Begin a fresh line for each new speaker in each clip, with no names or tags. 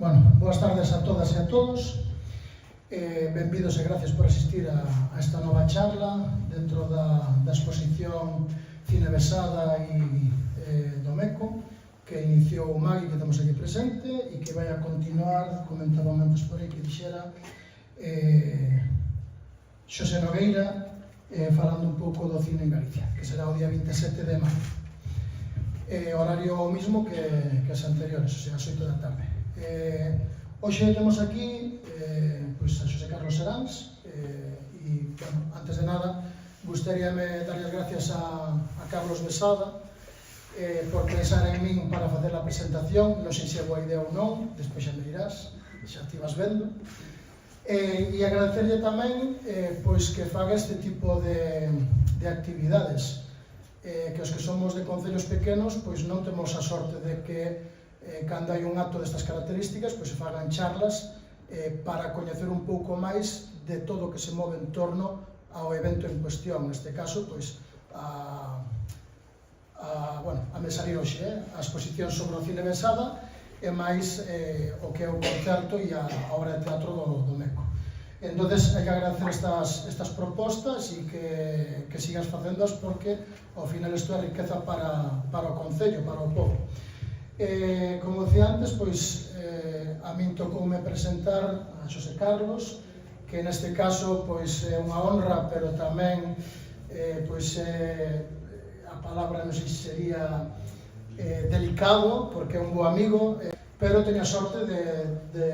Boas tardes a todas e a todos. Benvidos e gracias por asistir a esta nova charla dentro da exposición Cine Besada e do Meco, que iniciou o Magui, que temos aquí presente, e que vai a continuar, comentaba antes por aí que dixera, Xosé Nogueira, falando un pouco do cine en Galicia, que será o día 27 de maio. Horario mismo que as anteriores, o sea, as 8 da tarde. Hoxe temos aquí a Xosé Carlos Seráns e, antes de nada, gustaríame dar as gracias a Carlos Besada por pensar en min para facer a presentación. Non sei se é boa idea ou non, despois xa me dirás, xa te ibas vendo. E agradecerlle tamén que faga este tipo de actividades, que os que somos de concellos pequenos non temos a sorte de que cando hai un acto destas características se fagan charlas para coñecer un pouco máis de todo o que se move en torno ao evento en cuestión, neste caso a me salir hoxe, a exposición sobre o cine Besada e máis o que é o concerto e a obra de teatro do Meco. Entón, hai que agradecer estas propostas e que sigas facéndoas, porque ao final isto é riqueza para o concello, para o povo. Como dicía antes, a min tocoume presentar a Xosé Carlos, que neste caso é unha honra, pero tamén a palabra non sei se sería delicado, porque é un bo amigo, pero teño a sorte de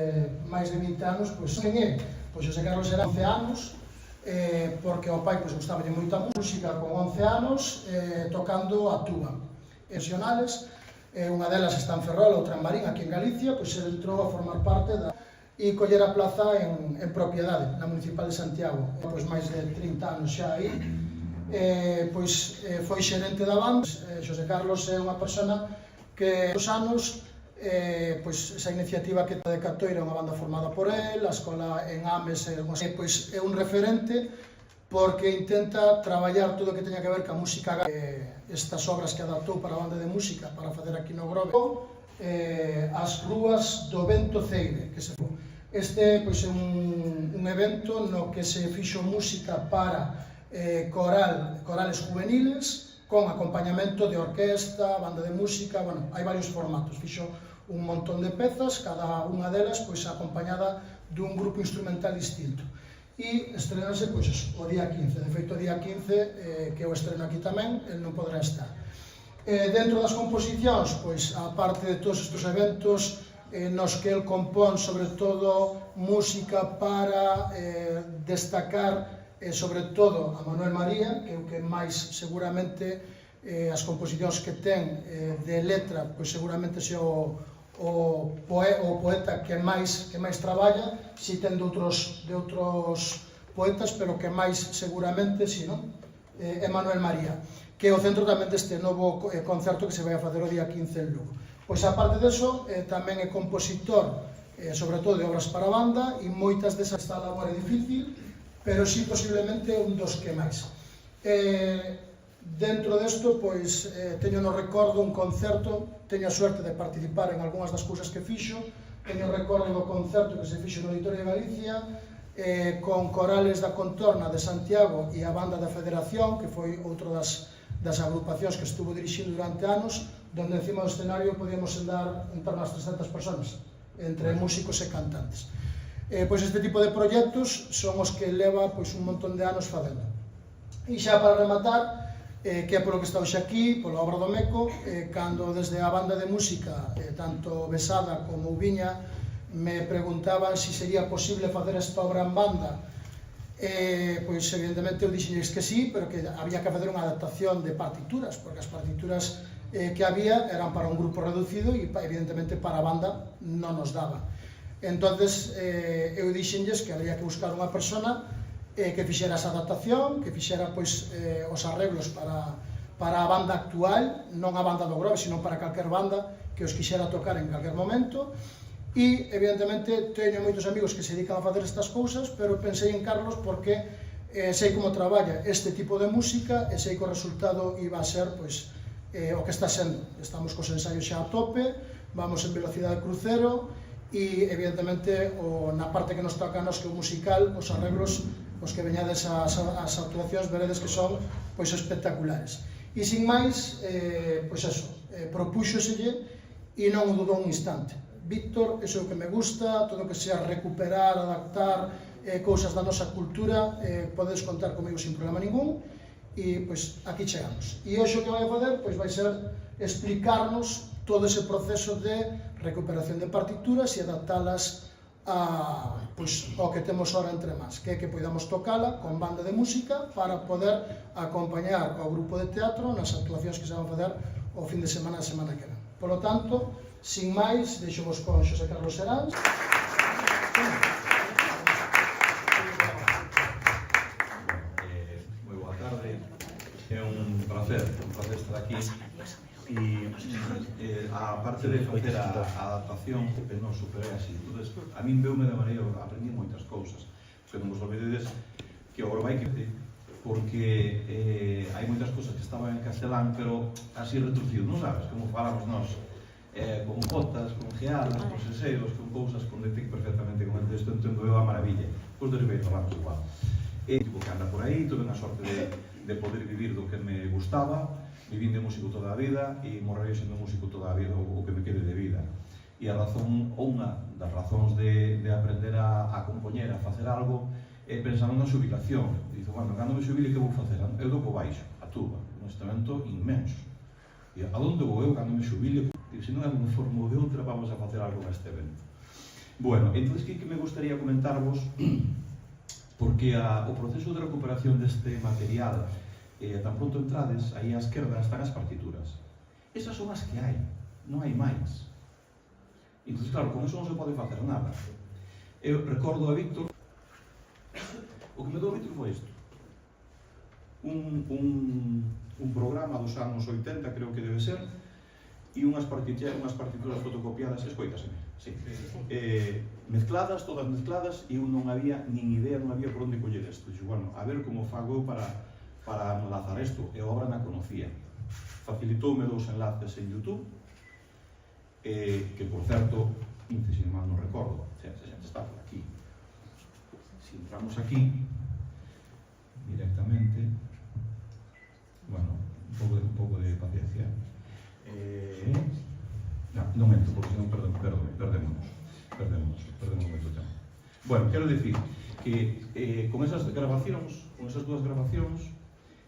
máis de 20 anos, quen é? Xosé Carlos era 11 anos, porque ao pai gustaba moita música con 11 anos, tocando a tuba. Profesionales, unha delas está en Ferrol, outra en Marín, aquí en Galicia, ele entrou a formar parte e coller a plaza en propiedade, na Municipal de Santiago. Máis de 30 anos xa aí, foi xerente da banda. Xosé Carlos é unha persona que os anos, esa iniciativa que de Catoira é unha banda formada por él, a escola en Ames é un referente, porque intenta traballar todo o que teña que ver ca música, estas obras que adaptou para a banda de música para facer aquí no Grove, as rúas do Vento Ceire, que se foi. Este é un evento no que se fixo música para corales juveniles, con acompañamento de orquesta, banda de música, hai varios formatos, fixo un montón de pezas, cada unha delas acompañada dun grupo instrumental distinto. E estrenase o día 15, de feito o día 15, que eu estreno aquí tamén, el non poderá estar. Dentro das composicións, a parte de todos estes eventos nos que el compón, sobre todo, música para destacar sobre todo a Manuel María, que é o que máis seguramente as composicións que ten de letra, seguramente é o poeta que máis traballa, si ten de outros poetas, pero que máis seguramente é Manuel María, que é o centro tamén deste novo concerto que se vai a facer o día 15 en Lugo. A parte deso, tamén é compositor, sobre todo de obras para banda, e moitas desas esta labor é difícil, pero sí posiblemente un dos que máis. Dentro desto, teño no recordo un concerto, teño a suerte de participar en algunhas das cousas que fixo, teño recordo do concerto que se fixo no Auditorio de Galicia, con corales da Contorna de Santiago e a banda da Federación, que foi outra das agrupacións que estuvo dirixindo durante anos, donde encima do escenario podíamos andar en torno ás 300 personas, entre músicos e cantantes. Este tipo de proxectos son os que leva un montón de anos facendo. E xa para rematar, que é polo que está hoxe aquí, pola obra do Meco, cando desde a banda de música, tanto Besada como Ubiña, me preguntaban se sería posible facer esta obra en banda, evidentemente eu dixenlles que sí, pero que había que facer unha adaptación de partituras, porque as partituras que había eran para un grupo reducido e evidentemente para a banda non nos daba. Entón, eu dixenlles que había que buscar unha persona que fixera esa adaptación, que fixera os arreglos para a banda actual, non a banda do Grove, sino para calquer banda que os quixera tocar en calquer momento. E, evidentemente, teño moitos amigos que se dedican a facer estas cousas, pero pensei en Carlos porque sei como traballa este tipo de música e sei que o resultado iba a ser o que está sendo. Estamos cos ensaios xa a tope, vamos en velocidade crucero e evidentemente na parte que nos toca a nos que o musical, os arreglos, os que veñades as actuacións, veredes que son pois espectaculares. E sin máis, pois eso, propúxoselle e non o dudou un instante. Víctor, iso é o que me gusta, todo o que sea recuperar, adaptar cousas da nosa cultura, podedes contar comigo sin problema ningún, e pois aquí chegamos. E hoxe o que vai a fazer pois vai ser explicarnos todo ese proceso de recuperación de partituras e adaptalas ao que temos ahora entre mans, que é que podamos tocala con banda de música para poder acompañar ao grupo de teatro nas actuacións que se van a fazer o fin de semana, a semana que ven. Por lo tanto, sin máis, deixo-vos con Xosé Carlos Seráns.
Moi boa tarde, é un placer estar aquí. E a parte de facer a adaptación non superei así. Entonces, a min veume de maneira, aprendí moitas cousas, que non vos olvidedes que o vai que porque hai moitas cousas que estaban en castelán, pero así retorcido, non sabes, como falamos nós, con botas, con geadas, con seseiros, con cousas, con detec perfectamente con el texto, entendo eu a maravilla. Pois de Ribeiro falamos igual. Tipo que anda por aí, tuve a sorte de poder vivir do que me gustaba, vivín de músico toda a vida e morrerei sendo músico toda a vida, o que me quede de vida. E a razón, ou unha das razóns de aprender a compoñer, a facer algo, é pensando na xubilación. Dice, bueno, cando me xubile, que vou facer? Eu toco baixo, a tuba, un instrumento inmenso. E a onde vou eu cando me xubile? Se non é de unha forma ou de outra, vamos a facer algo neste evento. Bueno, entón, que me gustaría comentarvos, porque o proceso de recuperación deste material, tan pronto entrades, aí á esquerda están as partituras. Esas son as que hai, non hai máis. Entón, claro, con eso non se pode facer nada. Eu recordo a Víctor, o que me dou a Víctor foi isto. Un programa dos anos 80, creo que debe ser, e unhas partituras fotocopiadas, escoitaseme, sí. Mezcladas, todas mezcladas, e eu non había nin idea, non había por onde coller isto. Dixo, bueno, a ver como fago para enlazar isto, e a obra na conocía. Facilitoume 2 enlaces en YouTube, que, por certo, se mal non recordo, se a xente está por aquí. Se entramos aquí, directamente, bueno, un pouco de paciencia. Non entro, porque senón perdémonos moito tempo. Bueno, quero dicir que con esas grabacións, con esas 2 grabacións,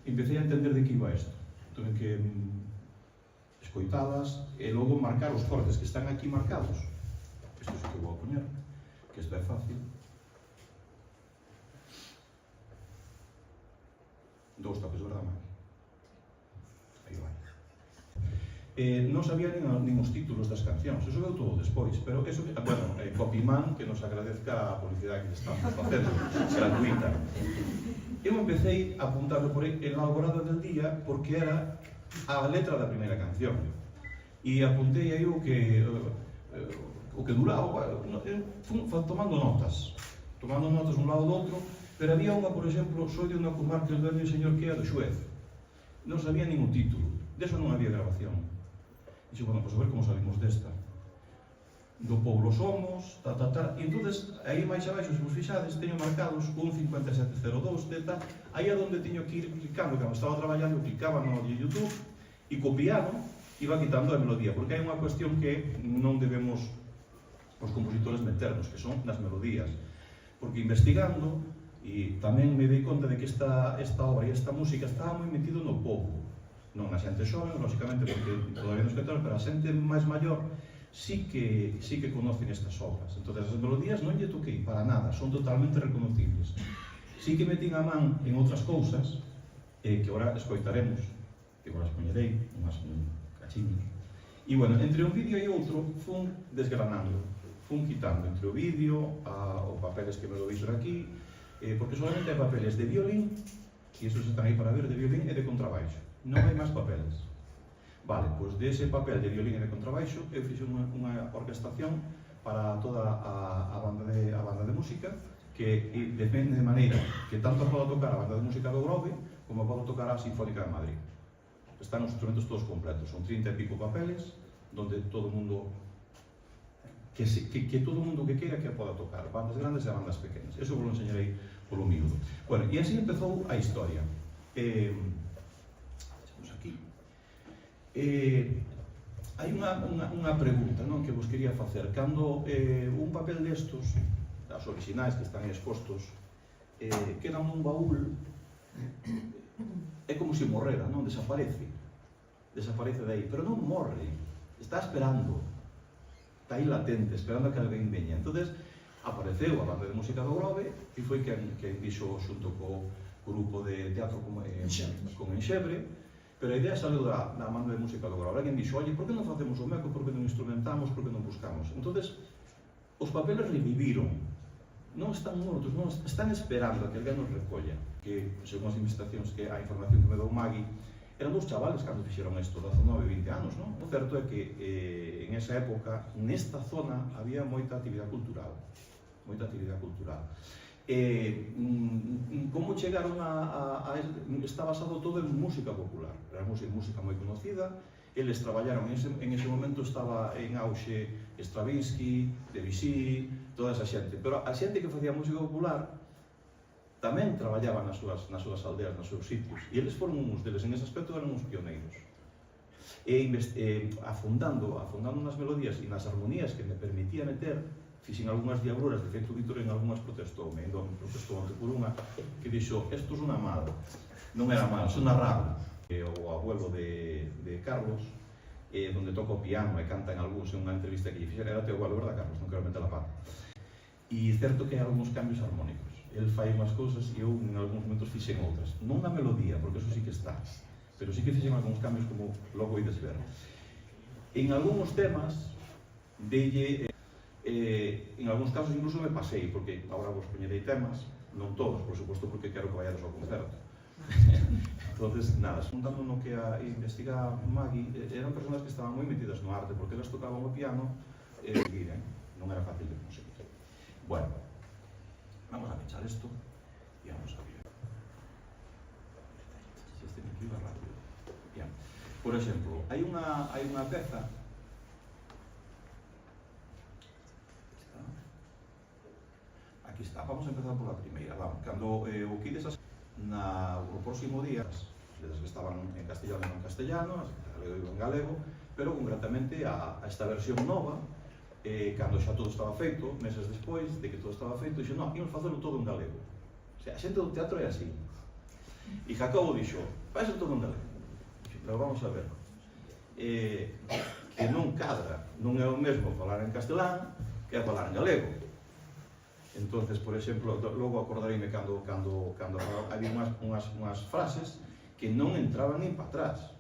empecé a entender de que iba isto. Tuve que escoitalas e logo marcar os cortes que están aquí marcados. Isto é o que vou a poñer, que isto é fácil. 2 toques, verdad, Maki? Aí vai. Non sabía nin os títulos das cancións, eso veu todo despois, pero eso, bueno, Copyman, que nos agradezca a publicidade que estamos facendo, gratuita. Eu empecé a apuntarlo por aí en la alborada del día porque era a letra da primeira canción. E apuntei aí o que duraba, tomando notas un lado do outro, pero había unha, por exemplo, Soy de unha comarca del Verde Señor que é do Xuez. Non sabía nin o título, deso non había grabación. Dixo, bueno, pois a ver como salimos desta. Do Poblo Somos, e entonces, aí máis abaixo, se vos fixades, teño marcados un 5702 de tal, aí é onde teño que ir clicando, cando estaba traballando, clicaba no de YouTube, e copiado, iba quitando a melodía, porque hai unha cuestión que non debemos os compositores meternos, que son nas melodías, porque investigando, e tamén me dei conta de que esta obra e esta música estaba moi metido no povo, non a xente xoven, lógicamente, porque todavía non escoitaron, pero a xente máis maior sí que conocen estas obras. Entón, as melodías non lle toquei para nada, son totalmente reconocibles. Sí que metín a man en outras cousas, que agora escoitaremos, que agora as poñerei, unhas cachiños. E, bueno, entre un vídeo e outro, fun desgranando, fun quitando entre o vídeo, os papeles que me lo Víctor aquí, porque solamente hai papeles de violín, e esos están aí para ver, de violín e de contrabaixo. Non hai máis papeles. Vale, pois dese papel de violín e de contrabaixo eu fixe unha orquestación para toda a banda de música que depende de maneira que tanto podo tocar a banda de música do Grove como podo tocar a Sinfónica de Madrid. Están os instrumentos todos completos, son 30 e pico papeles donde todo o mundo que todo o mundo que queira que poda tocar, bandas grandes e bandas pequenas. Eso vos lo enseñarei polo miúdo. Bueno, e así empezou a historia. Estamos aquí. Hai unha pregunta, non, que vos quería facer. Cando un papel destos, as orixinais que están expostos, quedan nun baúl, é como se morrera, non? Desaparece de aí, pero non morre, está esperando, está aí latente, esperando a que alguén veña. Entonces apareceu a banda de música do Grove e foi quen dixo xunto co grupo de teatro con Enxebre, pero a idea saliu da banda de música do Grove. Alguén dixo, oye, por que non facemos o meco, por que non instrumentamos, por que non buscamos? Entonces os papeles reviviron, non están mortos, non están esperando a que alguén nos recolla. Que, según as investigacións, que a información que me dou Magui, eran dos chavales cando fixeron isto, 19 e 20 anos, non? O certo é que en esa época, nesta zona, había moita actividade cultural. Moita actividade cultural. Como chegaron está basado todo en música popular. Era música moi conocida. Eles traballaron, en ese momento estaba en auxe Stravinsky, Debussy, toda esa xente. Pero a xente que facía música popular tamén traballaba nas súas aldeas, nos seus sitios. E eles foron uns deles, en ese aspecto eran uns pioneiros. Afondando nas melodías e nas armonías que me permitía meter, fixen algunhas diabluras, de feito Víctor en algunhas protestou ante por unha que dixo, esto es una mal, non era mal, sona raro. O abuelo de Carlos, donde toca o piano e canta en algúns, en unha entrevista que lle fixera, era teu abuelo, verdad, Carlos? Non quero meter a pata. E certo que hai algúns cambios armónicos. El fai unhas cousas e eu en algúns momentos fixen outras. Non na melodía, porque eso sí que está, pero sí que fixen algúns cambios como logo ides ver. En algúns temas, en algúns casos incluso me pasei, porque agora vos poñerei temas, non todos, por suposto, porque quero que vayades ao concerto. Entonces, nada, juntando no que a investiga Magui, eran personas que estaban moi metidas no arte, porque elas tocaban o piano e non era fácil de conseguir. Bueno, vamos a pechar esto y vamos a ver. Si este me iba rápido. Bien. Por ejemplo, hay una peza. Aquí está. Vamos a empezar por la primera. Vamos. Cando o quides o próximo día, desde que estaban en castellano e non castellano, galego e en galego, pero concretamente a esta versión nova, cando xa todo estaba feito, meses despois de que todo estaba feito, dixo, non, íamos facelo todo en galego. O sea, a xente do teatro é así. E Jacobo dixo, vai ser todo en galego. Dixo, pero vamos a ver, que non cadra, non é o mesmo falar en castelán que falar en galego. Entonces, por exemplo, logo acordareime cando había unhas frases que non entraban nin para atrás.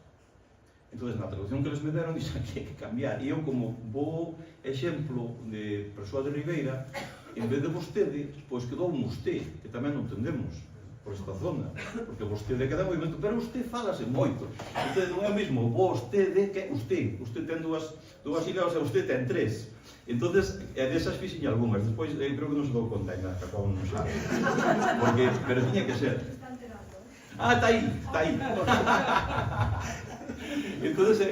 Entonces, na traducción que les me deron, dixen que hai que cambiar. E eu, como bo exemplo de persoa de Ribeira, en vez de vostede, pois quedou un usted, que tamén non entendemos por esta zona, porque vostede queda en movimento, pero usted falase moito. Entón, non é o mesmo vostede que usted. Usted ten dúas sílabas e usted ten tres. Entonces, desas fixen algunhas. Despois, creo que non se dou conta ainda, que acabo non sabe. Pero tiña que ser. Ah, está aí. Entonces,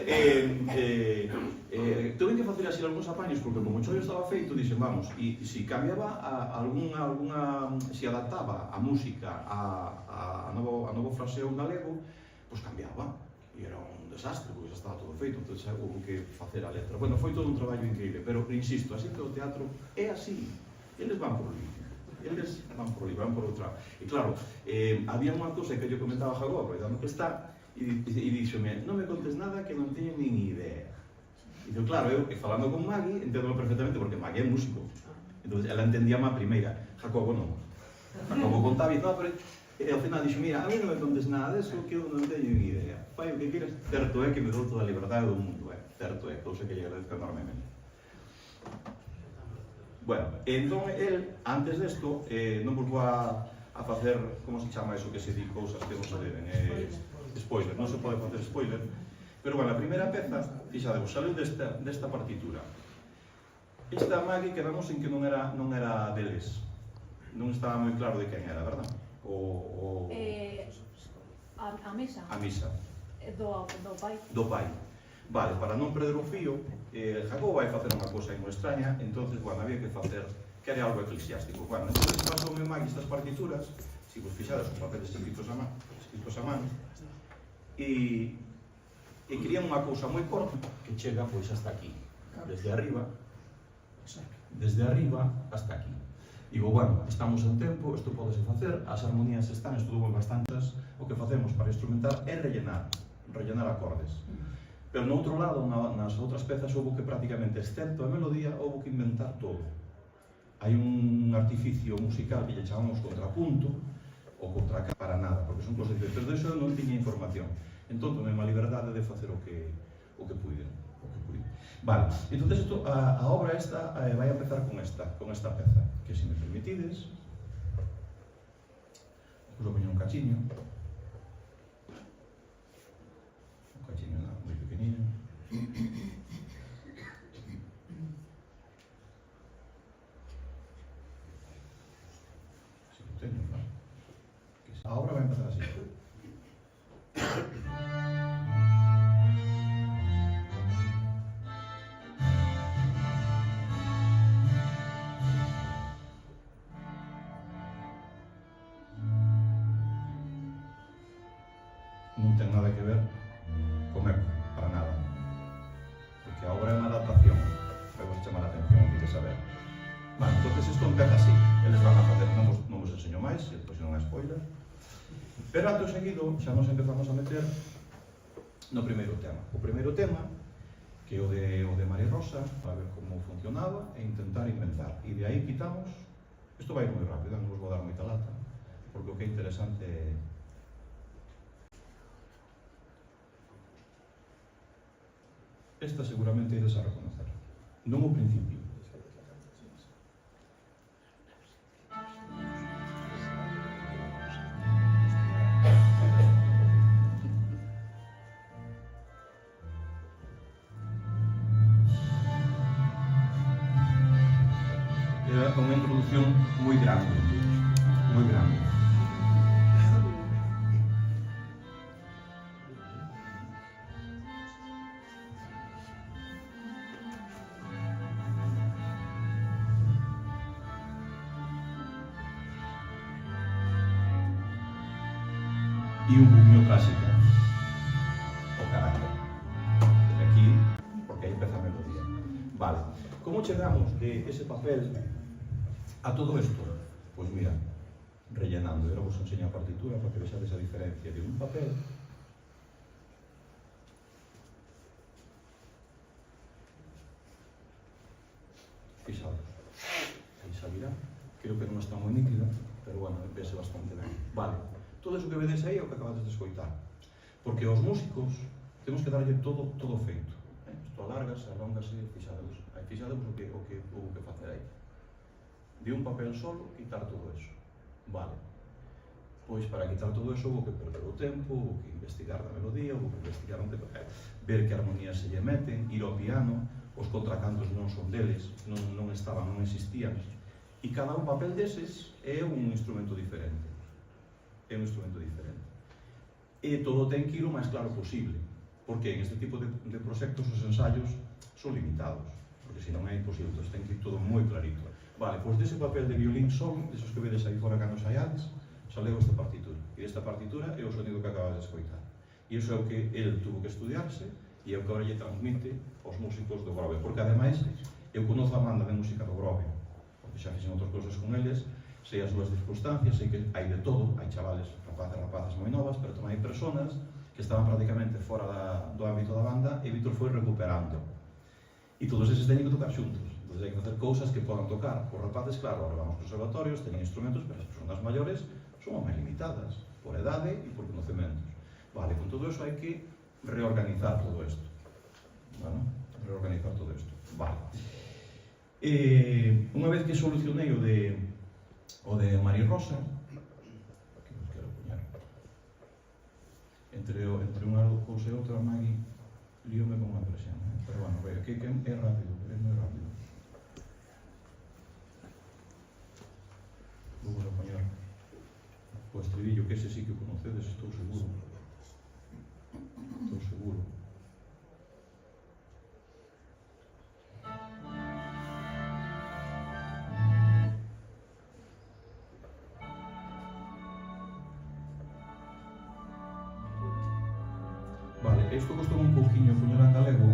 tuve que facer así algúns apaños, porque como o chollo estaba feito, dixen, vamos, e se cambiaba se adaptaba a música a novo fraseo galego, pois cambiaba, e era un desastre, porque xa estaba todo feito, entón xa houve que facer a letra. Bueno, foi todo un traballo increíble, pero insisto, a xente do teatro é así, eles van por ali. Van por outra. E claro, había unha cousa que yo comentaba a Jacob, aproveitando que está, e díxome, non me contes nada que non teño nin idea. E dixo, claro, eu falando con Magui, entendo perfectamente, porque Magui é músico. Entón, ela entendía má primeira. Jacobo non. Jacobo contaba e todo, pero ao final dixo, mira, a mí non me contes nada deso que eu non teño nin idea. Fai o que queres. Certo é que me dou toda a liberdade do mundo, certo é, cousa que lle agradezco enormemente. Bueno, entón, el, antes desto, non vos vou a facer, como se chama eso que se di cousas que non se deben, spoiler, non se pode facer spoiler, pero, bueno, a primeira peza, fixadevos, saleu desta partitura. Esta Magui quedamos en que non era deles, non estaba moi claro de quen era, verdad?
A misa.
A misa.
Do pai.
Do pai. Vale, para non perder o fío, Jacobo vai facer unha cousa aí moi extraña, entonces, bueno, había que facer, que era algo eclesiástico. Bueno, entonces pasou meu Magui estas partituras, si vos fixades, os papeles escritos a mano, e querían unha cousa moi corta, que chega, pois, hasta aquí, desde arriba hasta aquí. Digo, bueno, estamos en tempo, isto podese facer, as armonías están, estuvo bastantes, o que facemos para instrumentar é rellenar acordes. Pero no outro lado, nas outras pezas, houve que prácticamente, excepto a melodía, houve que inventar todo. Hai un artificio musical que lle chamamos contrapunto, ou contracara para nada, porque son cosas diferentes, pero de iso non tiña información. Entón, tomei má liberdade de facer o que puiden. Vale, entonces a obra esta vai a empezar con esta peza, que se me permitides, vos poño un cachiño moi pequeniño. Si lo teño, claro. A obra vai empezar así. Non ten nada que ver con eco, para nada. Porque a obra é unha adaptación. Vai vos chamar a atención, hai que saber. Vale, entonces isto empeza así. Eles van a facer, non vos enseño máis, e depois non é spoiler. Pero acto seguido xa nos empezamos a meter no primeiro tema. O primeiro tema, que é o de María Rosa, para ver como funcionaba e intentar inventar. E de aí quitamos, isto vai moi rápido, non vos vou dar moita lata, porque o que é interesante é esta seguramente ides a reconocer. Non o principio. É unha introducción moi grande. Moi grande. E un poquinho clásica o carácter aquí, porque aí empeza a melodía. Vale, como chegamos de ese papel a todo isto? Pois mira, rellenando. Eu vos enseño a partitura para que vexades a diferencia de un papel fixados, aí salirá, creo que non está moi nítida, pero bueno, vese bastante ben. Vale, todo iso que vedes aí é o que acabades de escoitar, porque aos músicos temos que darlle todo feito. Isto alárgase, alóngase, fixadevos o que houve que facer aí. De un papel solo, quitar todo eso. Vale, pois para quitar todo eso houve que perder o tempo, houve que investigar da melodía, houve que investigar onde ver que armonías se lle meten, ir ao piano, os contracantos non son deles, non estaban, non existían, e cada un papel deses é un instrumento diferente. É un instrumento diferente. E todo ten que ir o máis claro posible, porque en este tipo de proxectos os ensaios son limitados, porque senón é imposible, entón ten que ir todo moi clarito. Vale, pois dese papel de violín solo, desos que vedes aí fora cando ensaiades, saleu esta partitura. E esta partitura é o sonido que acabas de escoitar. E iso é o que el tuvo que estudiarse e é o que ahora lle transmite aos músicos do Grove. Porque ademais, eu conozo a banda de música do Grove, porque xa fixen outras cousas con eles, sei as súas circunstancias, sei que hai de todo, hai chavales, rapazas moi novas, pero tamén hai personas que estaban prácticamente fora do ámbito da banda e Víctor foi recuperando. E todos eses teñen que tocar xuntos. Entón hai que facer cousas que podan tocar. Os rapaces, claro, ahora vamos aos conservatorios, teñen instrumentos, pero as persoas maiores son máis limitadas, por edade e por conocementos. Vale, con todo eso hai que reorganizar todo isto. Bueno, reorganizar todo isto. Vale. Unha vez que solucionei o de María Rosa, que vos quero poñer, entre unha cousa e outra, Magui, líome con unha presión, pero bueno, que é rápido, é moi rápido. Vou a poñer o estribillo, que ese sí que o conocedes, estou seguro. Estou seguro. isto costou un pouquiño poñer en galego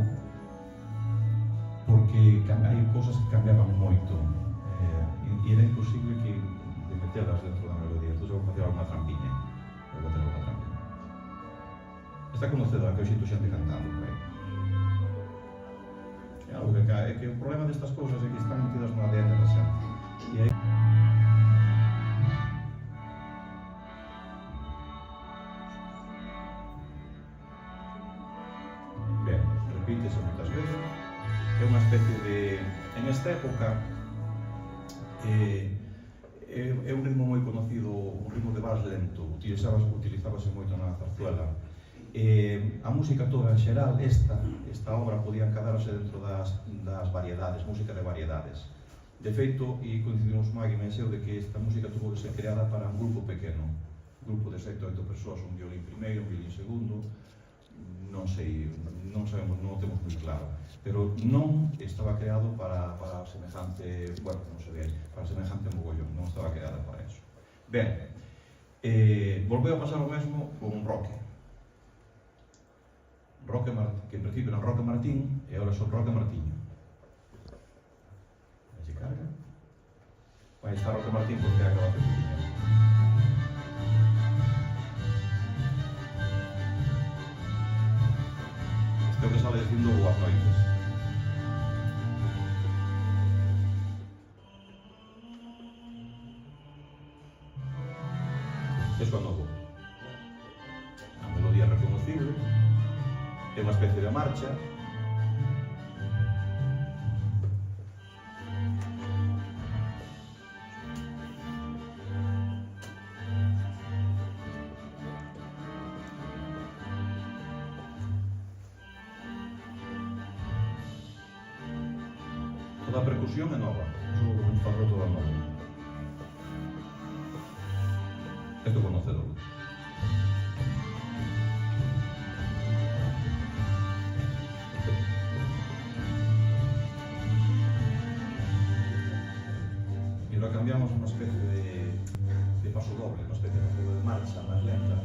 porque hai cousas que cambiaban moito e era imposible que de metelas dentro da melodía. Entón vou facer alguna trampiña. Vou facer alguna trampiña. Está conocedora que eu xito xente cantando por aí. É algo que o problema destas cousas é que están metidas no ADN da xente. E aí repítese moitas veces, é unha especie de... En esta época é un ritmo moi conocido, un ritmo de vals lento, utilizábase moito na zarzuela. A música toda en xeral, esta obra podía encadarse dentro das variedades, música de variedades. De feito, e coincidimos Magui e eu de que esta música tuvo que ser creada para un grupo pequeno, un grupo de 7 ou 8 persoas, un violín primeiro, un violín segundo, non sei, non sabemos, non o temos moi claro, pero non estaba creado para semejante, bueno, non sei ben, para semejante mogollón, non estaba creada para eso. Ben, volveu a pasar o mesmo con Roque, que en principio era Roque Martín e agora son Roque Martiño. Aí se carga. Aí está Roque Martín porque é a grabación que tiña. Este é o que sale dicindo boas noites. Eso é novo. A melodía reconocible. É unha especie de marcha. Toda a percusión é nova, iso é un padrón toda nova. Esto é conocedor. E ahora cambiamos unha especie de paso doble, unha especie de marcha máis lenta.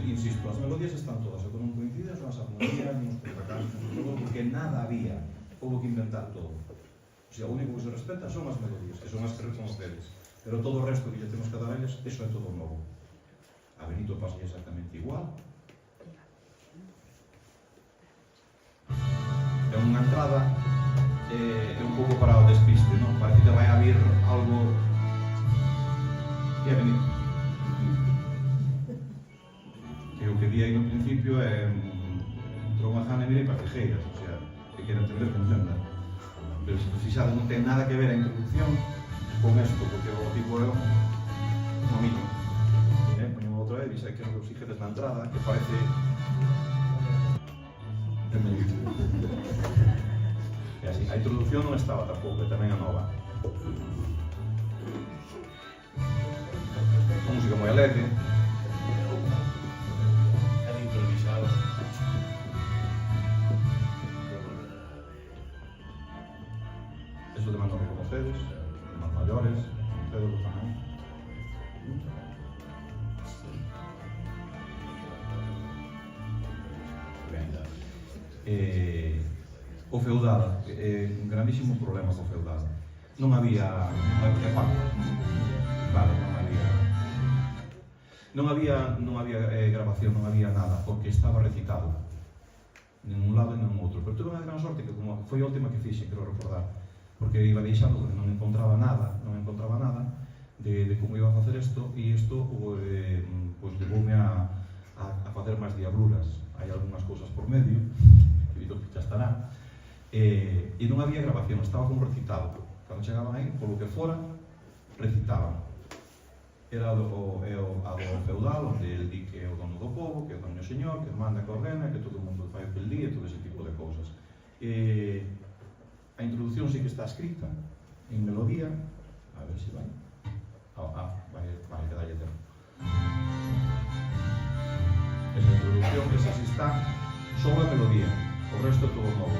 Insisto, as melodías están todas, e non coinciden, son as armonías, nos contracantos, todo, porque nada había. Houve que inventar todo. O sea, o único que se respeta son as melodías, que son as que reconocedes. Pero todo o resto que lle temos que dar a eles, eso é todo novo. A Benito pasa exactamente igual. É unha entrada, é un pouco para o despiste, non? Parece que vai abrir algo... E é Benito. Que o que di aí no principio é... entrou unha jana e mirei para tijeiras, o sea, que quero entender que entenda. Pero se fixades non ten nada que ver a introducción con esto, porque o tipo é un amigo. Poñemos outra vez, e que non exigedes na entrada, que parece... E así, a introducción non estaba tampouco, tamén a nova. Unha música moi alegre. Eso de mando reconocedes, de más mayores, cedos tamén. O feudal, un grandísimo problema co feudal. Non había grabación, non había nada, porque estaba recitado. Nin un lado e nin outro. Pero tuve unha gran sorte que como foi a última que fixe, quero recordar, porque iba deixando que non encontraba nada de como iba a facer isto, e isto pois levoume a facer máis diabluras. Hai algunhas cousas por medio, que xa estará, e non había grabación, estaba como recitado. Cando chegaban aí, polo que fora, recitaban. Era o feudal, onde el di que é o dono do povo, que é o dono señor, que manda, que ordena, que todo o mundo fai o que el di, e todo ese tipo de cousas. A introducción sí que está escrita en melodía, a ver se vai. Vai, que dalle tempo. Esa introducción, esa sí está, só a melodía, o resto é todo novo.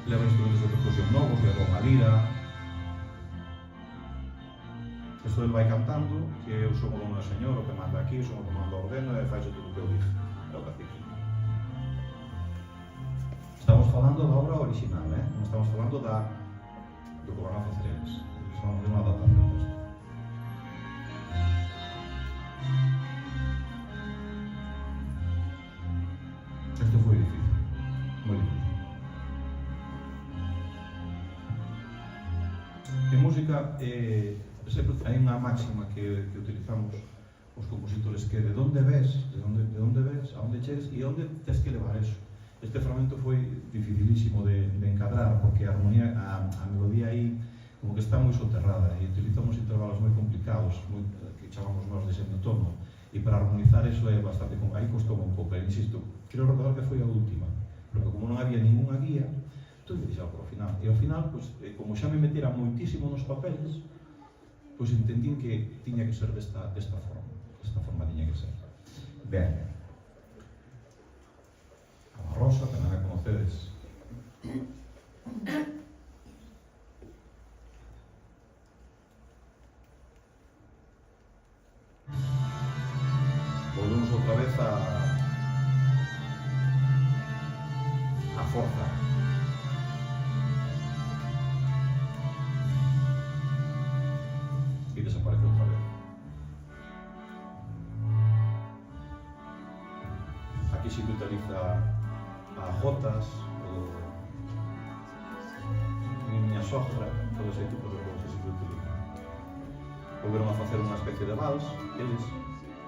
Leva instrumentos de percusión novos, leva unha lira, Isto ele vai cantando, que eu son o dono do señor, o que manda aquí, son o que manda o ordeno e faixe tudo o que eu dixo. É o cacique. Estamos falando da obra original, non estamos falando do que van a facer eles. Estamos de unha adaptación disto. Isto foi difícil, moi difícil. En música, hai unha máxima que utilizamos os compositores que de onde ves, a onde cheres e a onde tens que levar eso. Este fragmento foi dificilísimo de encadrar porque a armonía, a melodía aí como que está moi soterrada e utilizamos intervalos moi complicados que chamamos nós de semitono e para armonizar eso é bastante aí costou un pouco, insisto, creo recordar que foi a última porque como non había ninguna guía entón me dixo por o final e ao final, pues, como xa me metera moitísimo nos papeles pois entendín que tiña que ser desta forma tiña que ser. Ben, a Rosa, que non a conocedes. Volvemos outra vez a forza. E desaparece outra vez. Aquí se utiliza a jotas, miña sogra, todo ese tipo de cousas se utilizan. Volveron a facer unha especie de vals, eles,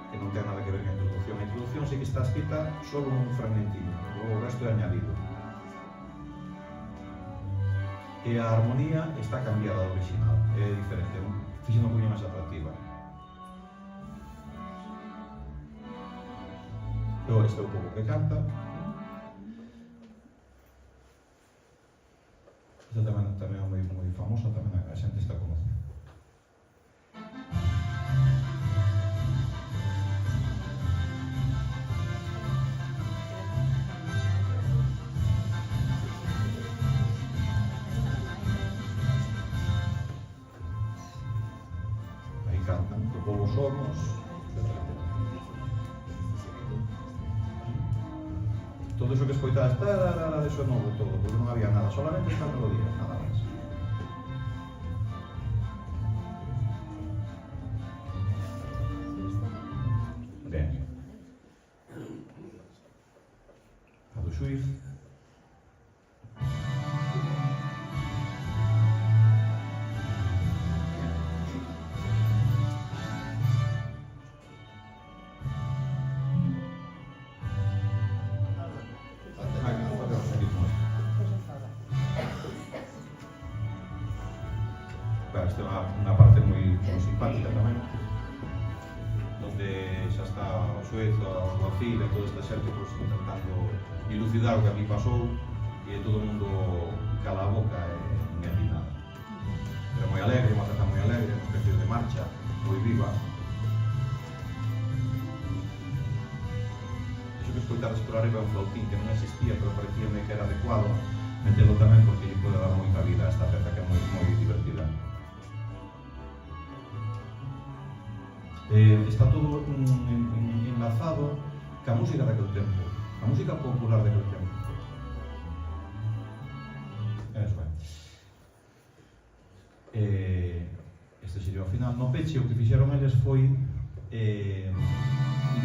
que non ten nada que ver con a introducción. A introducción sí que está escrita só un fragmentino, o resto é añadido. E a armonía está cambiada do original, é diferente, fixendo un poquinho máis atractiva. Este é o pouco que canta. Esta tamén é moi famosa, tamén a xente está conoce. Aí cantan, tocou os hornos, todo eso que escoitas, eso é novo todo, porque non había nada, solamente esta melodía, nada máis. Ben. A do xuiz. Esta é unha parte moi simpática tamén, donde xa está o xuez, o alguacil e toda esta xente intentando dilucidar o que aquí pasou e todo o mundo cala a boca e ninguén di nada. Pero moi alegre, unha festa moi alegre, unha especie de marcha moi viva. Iso que escoitades por arriba é un flautín que non existía, pero parecíame que era adecuado metelo tamén porque lle pode dar moita vida a esta festa que é moi divertida. Está todo enlazado ca música daquele tempo, a música popular daquele tempo. Eso é. Este sería o final. No peche, o que fixeron eles foi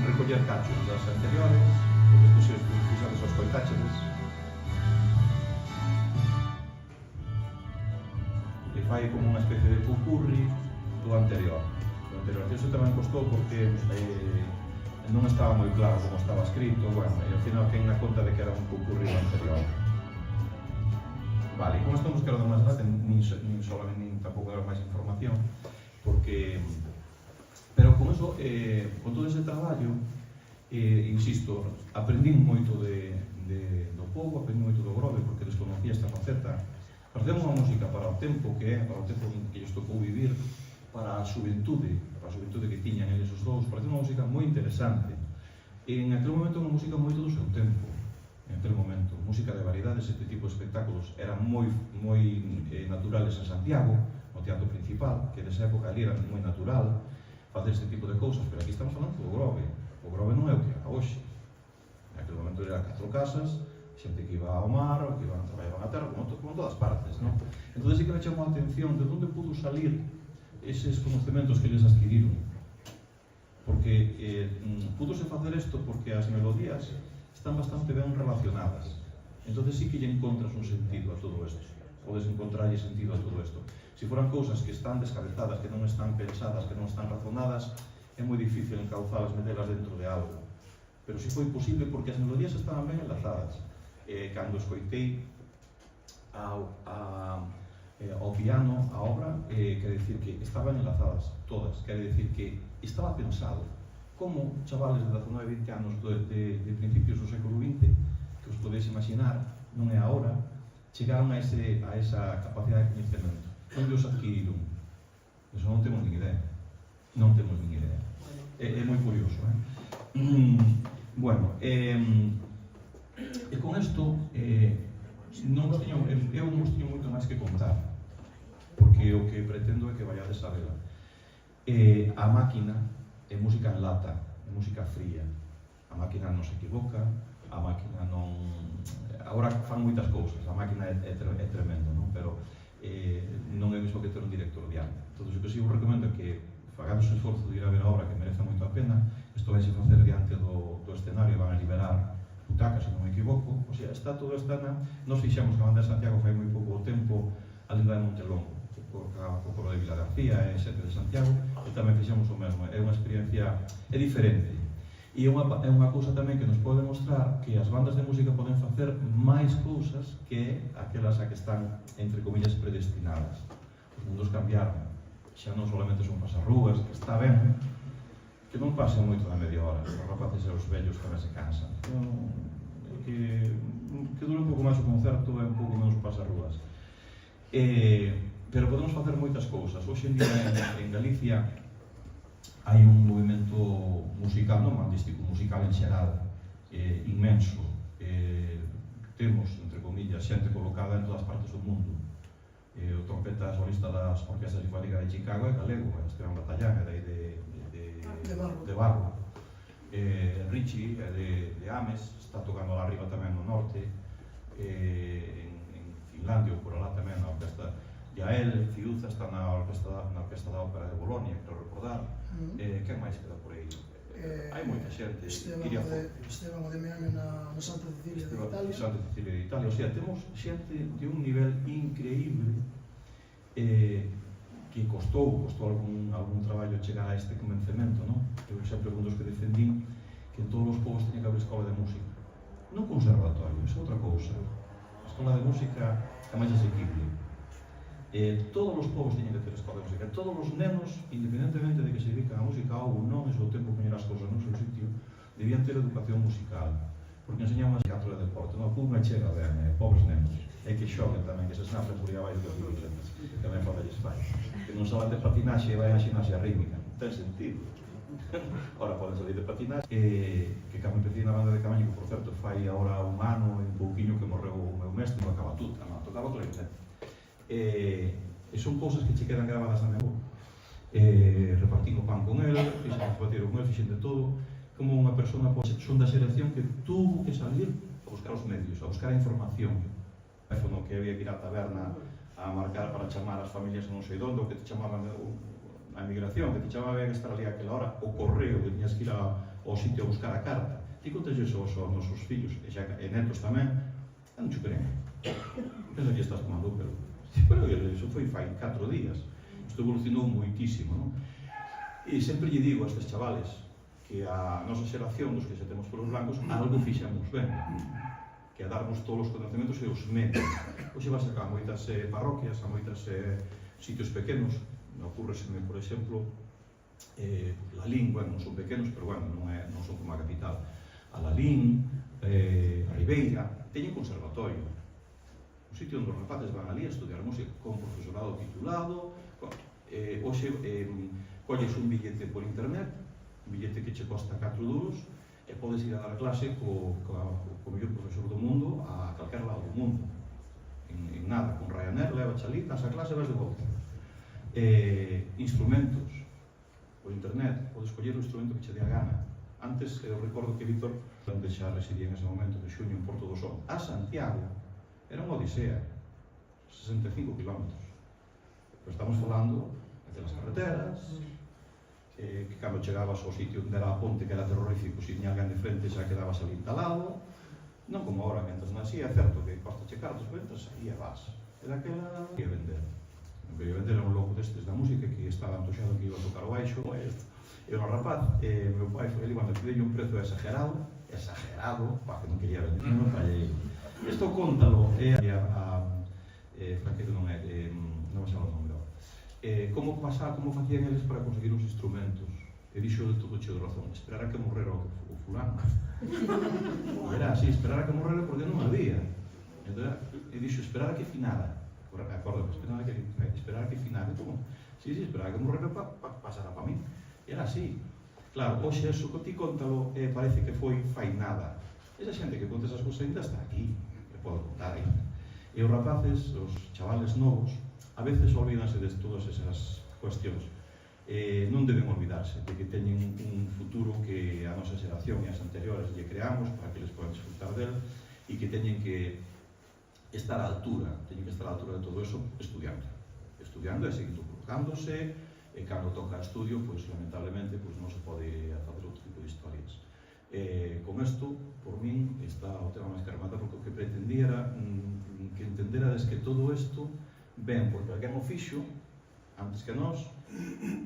recoller cachos das anteriores, porque isto se fixades os coitácheles. E fai como unha especie de pupurri do anterior. Pero eso tamén costou porque non estaba moi claro como estaba escrito, bueno, e ao final quen na conta de que era un pupurri anterior. Vale, e con isto nos quero dar máis nada, nin tampouco dar máis información, porque... Pero con eso, con todo ese traballo, insisto, aprendín moito do povo, aprendín moito do grove, porque desconocía esta faceta. Facemos unha música para o tempo que é, para o tempo que lles tocou vivir, para a xuventude que tiñan eles os dous, parece unha música moi interesante. En aquel momento unha música moito do seu tempo, en aquel momento, música de variedades, este tipo de espectáculos eran moi naturales en Santiago, no teatro principal, que nesa época ali era moi natural facer este tipo de cousas, pero aquí estamos falando do Grove. O Grove non é o que era hoxe. Naquele momento era 4 casas, xente que iba ao mar, ou que iban a traballar a terra, como todas partes, non? Entón, sí que me chamou a atención de onde pudo salir eses conhecementos que eles adquiriron. Porque pudose facer isto porque as melodías están bastante ben relacionadas. Entón, sí que lle encontras un sentido a todo isto. Podes encontrarlle sentido a todo isto. Se foran cousas que están descabezadas, que non están pensadas, que non están razonadas, é moi difícil encauzalas, metelas dentro de algo. Pero si foi posible porque as melodías estaban ben enlazadas. Cando escoitei ao piano a obra, quere dicir que estaban enlazadas todas, quere dicir que estaba pensado como chavales de 19 e 20 anos de principios do século XX, que os podeis imaginar, non é agora, chegaron a esa capacidade de coñecemento. Onde os adquiriron? Eso non temos nin idea. Non temos nin idea. É moi curioso, Bueno, e con isto, eu non vos teño moito máis que contar, porque o que pretendo é que vayades a vela. A máquina é música en lata, é música fría. A máquina non se equivoca, a máquina non... Agora fan moitas cousas, a máquina é tremendo, non? Pero non é mesmo que ter un director diante. Entón, o que si vos recomendo é que fagamos o esforzo de ir a ver a obra, que merece moito a pena. Isto vai se facer diante do escenario, van a liberar butacas, se non me equivoco. O sea, está todo escena. Nos fixemos que a banda de Santiago fai moi pouco tempo a lenda de Montelongo, o coro de Vila García e Xente de Santiago, e tamén fixemos o mesmo. É unha experiencia, é diferente. E é unha cousa tamén que nos pode demostrar que as bandas de música poden facer máis cousas que aquelas a que están, entre comillas, predestinadas. Os mundos cambiaron. Xa non solamente son pasarrúas, que está ben, que non pasen moito da media hora, os rapaces e os vellos tamén se cansan. Que dure un pouco máis o concerto e un pouco menos pasarrúas. Pero podemos facer moitas cousas. Hoxe en día en Galicia hai un movimento musical, non bandístico, musical en xeral, inmenso. Temos, entre comillas, xente colocada en todas partes do mundo. O trompeta solista das Orquestas Sinfónicas de Chicago é galego, Esteban Batallán, é de Barro. Richie é de Ames, está tocando lá arriba tamén no norte. En Finlandia, por alá tamén, na orquesta Yael, Fiuza está na orquesta da ópera de Bolonia, quero recordar. Quen máis queda por aí? Hai moita xente.
Esteban Odemiano na Santa Cecilia de Italia.
Santa Cecilia de Italia. O sea, temos xente de un nivel increíble que costou algún traballo chegar a este convencemento, non? Eu sempre un dos que defendín que en todos os povos teña que haber escola de música. Non conservatorio, é outra cousa. A escola de música é máis asequible. Todos os povos teñen que ter escola de música. Todos os nenos, independentemente de que se dedican a música ou non, é o tempo que poñer as cousas no seu sitio, debían ter educación musical. Porque enseñamos a teatro de deporte. Non, público chega ben, pobres nenos. É que xoguen tamén, que se snafren por aí abaixo das bicicletas, que tamén falles fai. Que non saben de patinaxe e vai a ximnasia rítmica. Non ten sentido. Ora poden salir de patinaxe. Que cando empecé na banda de Camaño, que por certo fai agora un ano e un pouquiño que morreu o meu mestre, a Cabatuta, non, tocaba clarinete. E son cousas que che quedan gravadas na meu. Repartín o pan con el, fixen os bateros con el, fixen de todo. Como unha persona, son da xeración que tuvo que salir a buscar os medios, a buscar a información. O teléfono que había que ir á taberna a marcar para chamar as familias non sei onde, o que te chamaban a emigración, que te chamaban a estar ali aquela hora, o correo, que teñas que ir ao sitio a buscar a carta. Ti contas iso aos nosos fillos, e netos tamén, non che creen. Penso que estás tomando o pelo. Pero iso foi fai 4 días. Isto evolucionou moitísimo, non? E sempre lle digo a estes chavales que a nosa xeración dos que xa temos polos blancos algo fixamos ben, que a darmos todos os conhecementos e os medios. Hoxe vas a moitas parroquias, a moitos sitios pequenos. Ocurreseme, por exemplo, Lalín, bueno, non son pequenos, pero bueno, non son como a capital. A Lalín, a Ribeira, teñen conservatorio. Un sitio onde os rapaces van ali a estudiar música con profesorado titulado. Hoxe colles un billete por internet, un billete que che costa 4 duros, e podes ir a dar clase co mellor profesor do mundo a calquer lado do mundo. En nada, con Ryanair, leva chalita, a clase vas de volta. Instrumentos, por internet, podes escoller o instrumento que che dé a gana. Antes, eu recordo que Víctor, onde xa residía en ese momento, de Xuño, en Porto do Son, a Santiago, era unha odisea, 65 kilómetros. Pero estamos falando de las carreteras, que cando chegabas ao sitio onde era a ponte, que era terrorífico, se tiña alguén de frente xa quedabas ali instalado, non como agora, que entras na xía, é certo que costa checar tus ventas, aí e vas. Era aquela que ia vender. O que ia vender era un loco destes da música que estaba antoxado que iba a tocar o baixo, e o rapaz, meu pai foi ali, cando pidei un prezo exagerado, para que non quería vender, non fallei. Isto contalo, Franqueto non é, non me chama o nome, como facían eles para conseguir os instrumentos? E dixo de todo cheo de razón, esperar a que morrera o fulano. Era así, esperar a que morrera porque non había. E dixo, esperar a que finara. Acordo, esperar a que finara. Sí, esperar a que morrera pasara para mí. E era así. Claro, hoxe eso que ti contalo parece que foi fai nada. Esa xente que conta esas cousas ainda está aquí, que pode contar ainda. E os rapaces, os chavales novos, a veces olvídanse de todas esas cuestións. Non deben olvidarse de que teñen un futuro que a nosa xeración e as anteriores lle creamos para que les podan disfrutar del e que teñen que estar á altura, de todo eso estudiando e seguindo colocándose, e cando toca estudio, pois lamentablemente non se pode facer outro tipo de historias. Con isto, por min, está o tema máis que remata, porque o que pretendía era que entenderades que todo isto ven porque alguén o fixo antes que nós,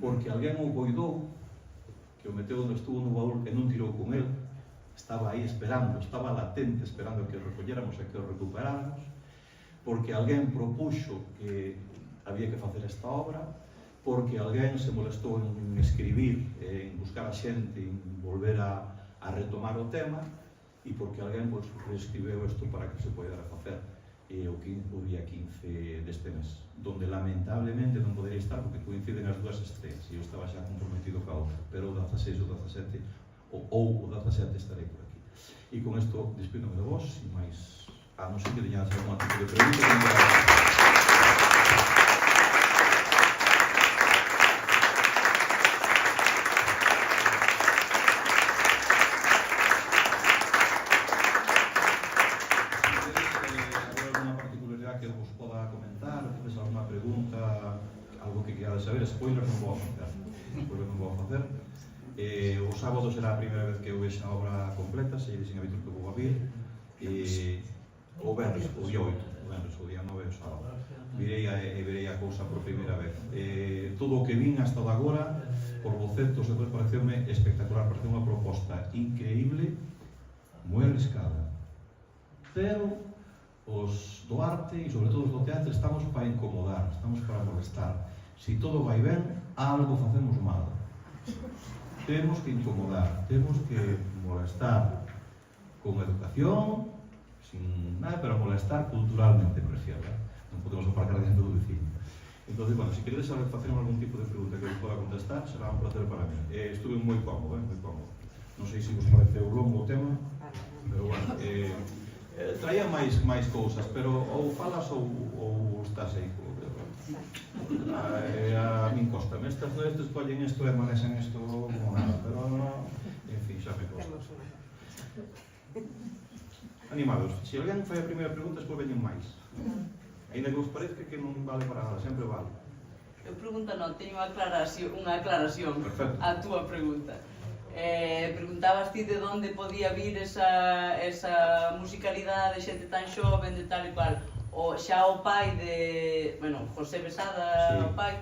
porque alguén o coidou, que o meteu onde estuvo no baúl e non tirou con el, estaba aí esperando, estaba latente esperando que o recolléramos e que o recuperáramos, porque alguén propuxo que había que facer esta obra, porque alguén se molestou en escribir, en buscar a xente, en volver a retomar o tema, e porque alguén reescribeu isto para que se poidera facer o día 15 deste mes, donde lamentablemente non podería estar porque coinciden as dúas estreas e eu estaba xa comprometido ca outra, pero o 16 ou 17 ou o 17 estarei por aquí. E con isto despídome de vos e máis, a non ser que teñades algún tipo de pregunta. Saber, spoiler non vou a facer. O sábado será a primeira vez que eu vexa a obra completa, se lle dixen a Víctor que vou a vir. O venres, o día 8, o día 9 o sábado. Virei e verei a cousa por primeira vez. Todo o que vin hasta de agora, por bocetos, depois pareceume espectacular, pareceu unha proposta increíble, moi arriscada. Pero os do arte e sobre todo os do teatro estamos para incomodar, estamos para molestar. Si todo vai ben, algo facemos mal. Temos que incomodar, temos que molestar con educación, sin nada, pero molestar culturalmente, por ejemplo. Non podemos aparcar dentro do vecino. Entón, bueno, se queredes saber facer algún tipo de pregunta que eu poda contestar, será un placer para mí. Estuve moi cómodo, moi cómodo. Non sei se vos pareceu longo o tema, pero bueno, traía máis cousas, pero ou falas ou estás aí. A min costa, estes collen isto e manexan isto como nada, pero en fin, xa me costa. Animados, se alguén fai a primeira pregunta, despois veñen máis. Ainda que vos parezca que non vale para nada, sempre vale.
Eu pregunta non, teño unha aclaración a túa pregunta. Preguntabas ti de onde podía vir esa musicalidade, xente tan xoven, de tal e cual. Xa o pai de, José Besada, o pai,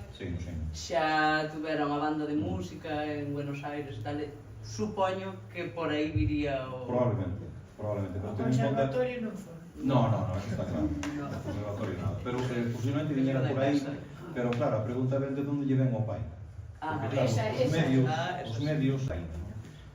xa tuvera unha banda de música en Buenos Aires e tal, supoño que por aí viría o...
Probablemente.
O conservatorio non foi?
Non, eso está claro, o conservatorio nada, pero posiblemente viniera por aí, pero claro, a pregunta ven de onde lle ven o pai. Porque claro, os medios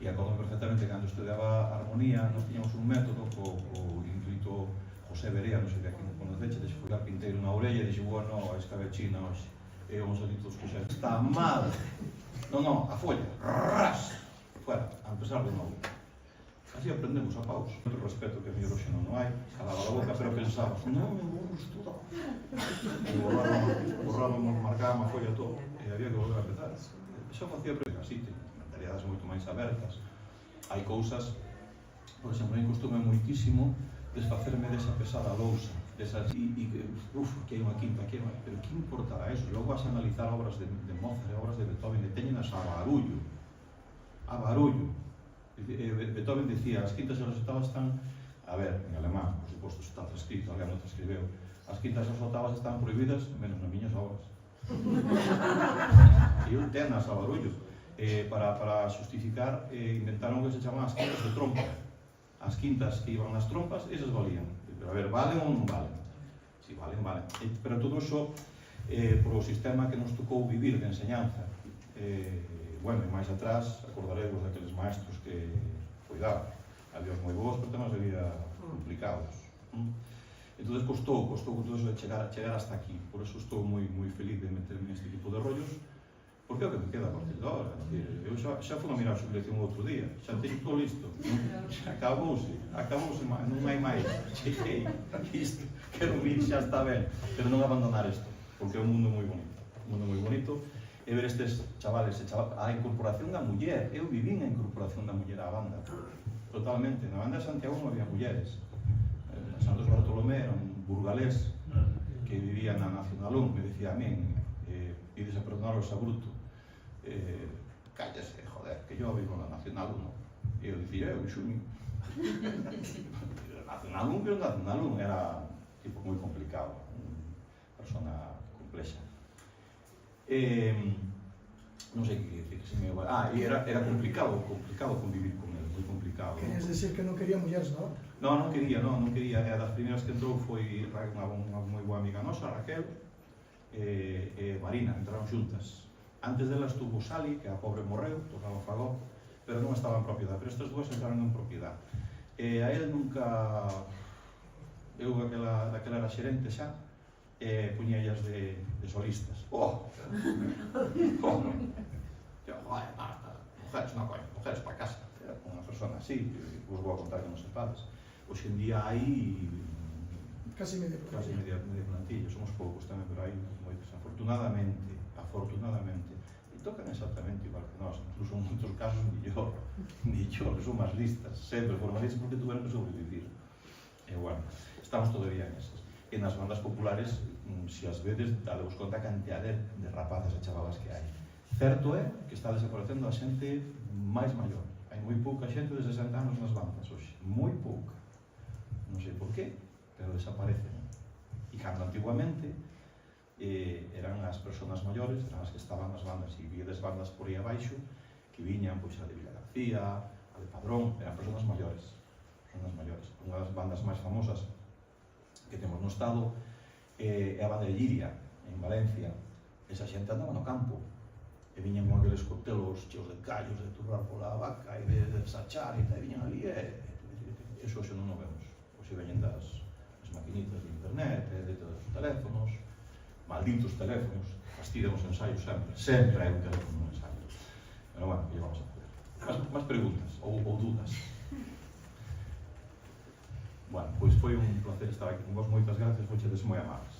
e acordo perfectamente cando estudiaba armonía, nos tiñamos un método co intuito José Berea, non sei que aquí non conoceche, deixo foi a pinteiro na orella e dixo, bueno, a escabechina hoxe, e vamos ali todos coxer, está mal, non, a folla, ras, fuera, a empezar de novo. Así aprendemos a paus. Outro respeto que a mellor hoxe non hai, calaba a boca, pero pensaba, non, me vou estudar. Borrábamos, marcábamos a folla todo, e había que volver a empezar. Eso facía prega, así, mentalidades moito máis abertas. Hai cousas, por exemplo, me costume moitísimo desfacerme desa pesada lousa, desas, que hai unha quinta, pero que importará eso? Logo vas a analizar obras de Mozart e obras de Beethoven, e teñenas a barullo. Beethoven decía, as quintas e as octavas están, a ver, en alemán, por suposto, está transcrito, alguén non transcribeu, as quintas e as octavas están prohibidas, menos nas miñas obras. E eu tenas a barullo. Para justificar, inventaron o que se chaman as quintas de trompa. As quintas que iban nas trompas, esas valían. Pero a ver, valen ou non valen? Si, valen. Pero todo iso, por o sistema que nos tocou vivir de enseñanza, bueno, e máis atrás, acordaremos daqueles maestros que, cuidado, había moi bons, pero tamén había complicados. Entón, costou todo eso de chegar hasta aquí. Por eso estou moi feliz de meterme neste tipo de rollos, porque é o que me queda a partir de ahora. Eu xa fui a mirar a sublección outro día, xa teño todo listo. Acabouse, non hai máis. Cheguei, isto, quero vir, xa está ben. Pero non abandonar isto, porque é un mundo moi bonito. E ver estes chavales, a incorporación da muller. Eu vivín a incorporación da muller á banda. Totalmente. Na banda de Santiago non había mulleres. Santos Bartolomé era un burgalés que vivía na Nacional 1, me decía a min, pides a perdonar o Sabruto, cállese, joder, que yo vivo na Nacional 1. E eu dicía, Xumi. Nacional 1, pero Nacional 1 era tipo moi complicado, unha persona complexa. Non sei que dicir, se me... e era complicado convivir con ele, moi complicado.
Querías decir que non quería mulleres, non?
Non quería. E das primeiras que entrou foi unha moi boa amiga nosa, Raquel, e Marina, entraron xuntas. Antes dela estuvo Sali, que a pobre morreu, tocaba fagó, pero non estaba en propiedade, pero estas dúas entraron en propiedade. E a él nunca... Eu daquela era xerente xa, puña ellas de solistas. Mujeres, non coño, mujeres para casa. Era unha persona así, vos vou a contar que non sepades. Hoxe en día hai
casi media
plantilla, somos poucos tamén, pero hai moitos, afortunadamente, e tocan exactamente igual que nós, incluso en moitos casos millor, que son máis listas, sempre foron máis listas porque tuveron que sobrevivir. E bueno, estamos todavía en esas. E nas bandas populares, se as vedes, dadevos conta a cantidad de rapazas e chavalas que hai. Certo é que está desaparecendo a xente máis maior. Hai moi pouca xente de 60 anos nas bandas hoxe, moi pouca. Non sei por qué, pero desaparecen. E cando antiguamente eran as persoas maiores, eran as que estaban nas bandas, e víades bandas por aí abaixo, que viñan, pois, a de Vila García, a de Padrón, eran persoas maiores. Unha das bandas máis famosas que temos no estado é a banda de Lliria, en Valencia. Esa xente andaba no campo, e viñan con aqueles cotelos cheos de callos, de turrar pola vaca, e de sachar, e viñan ali, eso xe non o vemos. Hoxe veñen das maquinitas de internet, de todos os teléfonos, malditos teléfonos, fastidian os ensaios sempre hai un teléfono no ensaio. Pero bueno, que vamos a fazer. Más preguntas, ou dudas. Bueno, pois foi un placer estar aquí con vos, moitas gracias, fochedes moi amables.